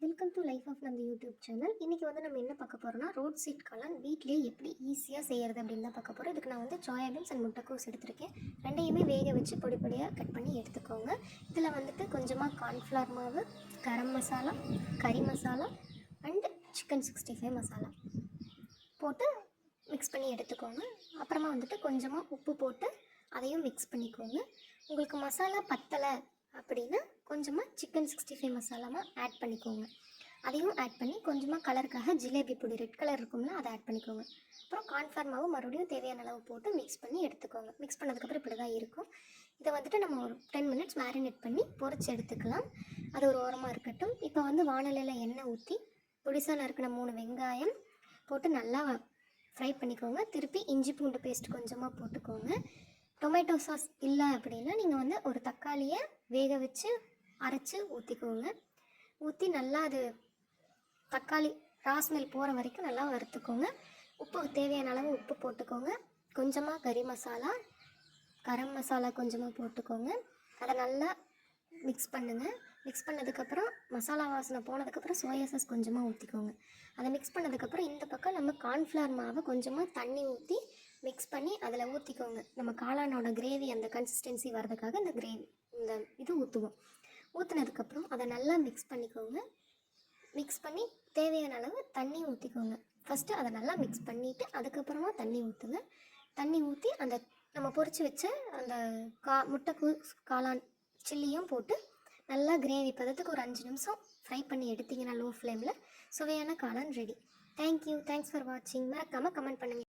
Welcome to life of நம்ம YouTube channel. இன்றைக்கி வந்து நம்ம என்ன பார்க்க போகிறோம்னா, ரோட் சைட் காளான் வீட்டிலேயே எப்படி ஈஸியாக செய்கிறது அப்படின்னு தான் பார்க்க போகிறோம். இதுக்கு நான் வந்து சோயாபீன்ஸ் அண்ட் முட்டைக்கோஸ் எடுத்திருக்கேன். ரெண்டையுமே வேக வச்சு பொடி பொடியாக கட் பண்ணி எடுத்துக்கோங்க. இதில் வந்துட்டு கொஞ்சமாக கார்ன்ஃப்ளவர் மாவு, கரம் மசாலா, கறி மசாலா அண்ட் சிக்கன் 65 மசாலா போட்டு மிக்ஸ் பண்ணி எடுத்துக்கோங்க. அப்புறமா வந்துட்டு கொஞ்சமாக உப்பு போட்டு அதையும் மிக்ஸ் பண்ணிக்கோங்க. உங்களுக்கு மசாலா பத்தலை அப்படின்னா கொஞ்சமாக சிக்கன் 65 மசாலாவும் ஆட் பண்ணிக்கோங்க. அதையும் ஆட் பண்ணி கொஞ்சமாக கலருக்காக ஜிலேபி பொடி ரெட் கலர் இருக்கும்னா அதை ஆட் பண்ணிக்கோங்க. அப்புறம் கார்ன்ஃப்ளவர் மாவு மறுபடியும் தேவையான அளவு போட்டு மிக்ஸ் பண்ணி எடுத்துக்கோங்க. மிக்ஸ் பண்ணதுக்கப்புறம் இப்படி தான் இருக்கும். இதை வந்துட்டு நம்ம ஒரு 10 மினிட்ஸ் மேரினேட் பண்ணி பொரிச்சு எடுத்துக்கலாம். அது ஒரு ஓரமாக இருக்கட்டும். இப்போ வந்து வானலியில் எண்ணெய் ஊற்றி பொடிசாக நறுக்கின 3 வெங்காயம் போட்டு நல்லா ஃப்ரை பண்ணிக்கோங்க. திருப்பி இஞ்சி பூண்டு பேஸ்ட் கொஞ்சமாக போட்டுக்கோங்க. டொமேட்டோ சாஸ் இல்லை அப்படின்னா நீங்கள் வந்து ஒரு தக்காளியை வேக வச்சு அரைச்சி ஊற்றிக்கோங்க. ஊற்றி நல்லா அது தக்காளி ராஸ்மெல் போகிற வரைக்கும் நல்லா வறுத்துக்கோங்க. உப்பு தேவையான அளவு உப்பு போட்டுக்கோங்க. கொஞ்சமாக கறி மசாலா, கரம் மசாலா கொஞ்சமாக போட்டுக்கோங்க. அதை நல்லா மிக்ஸ் பண்ணுங்கள். மிக்ஸ் பண்ணதுக்கப்புறம் மசாலா வாசனை போனதுக்கப்புறம் சோயா சாஸ் கொஞ்சமாக ஊற்றிக்கோங்க. அதை மிக்ஸ் பண்ணதுக்கப்புறம் இந்த பக்கம் நம்ம கார்ன்ஃப்ளவர் மாவை கொஞ்சமாக தண்ணி ஊற்றி மிக்ஸ் பண்ணி அதில் ஊற்றிக்கோங்க. நம்ம காளானோட கிரேவி அந்த கன்சிஸ்டன்சி வர்றதுக்காக இந்த இது ஊற்றுவோம். ஊற்றினதுக்கப்புறம் அதை நல்லா மிக்ஸ் பண்ணிக்கோங்க. மிக்ஸ் பண்ணி தேவையான அளவு தண்ணி ஊற்றிக்கோங்க. ஃபஸ்ட்டு அதை நல்லா மிக்ஸ் பண்ணிவிட்டு அதுக்கப்புறமா தண்ணி ஊற்றுங்க. தண்ணி ஊற்றி அந்த நம்ம பொரிச்சு வச்ச அந்த முட்டைக்கோஸ் காளான் சில்லியும் போட்டு நல்லா கிரேவி பதத்துக்கு ஒரு 5 நிமிஷம் ஃப்ரை பண்ணி எடுத்திங்கன்னா லோ ஃப்ளேமில் சுவையான காளான் ரெடி. தேங்க்யூ. தேங்க்ஸ் ஃபார் வாட்சிங். மறக்காமல் கமெண்ட் பண்ணுங்கள்.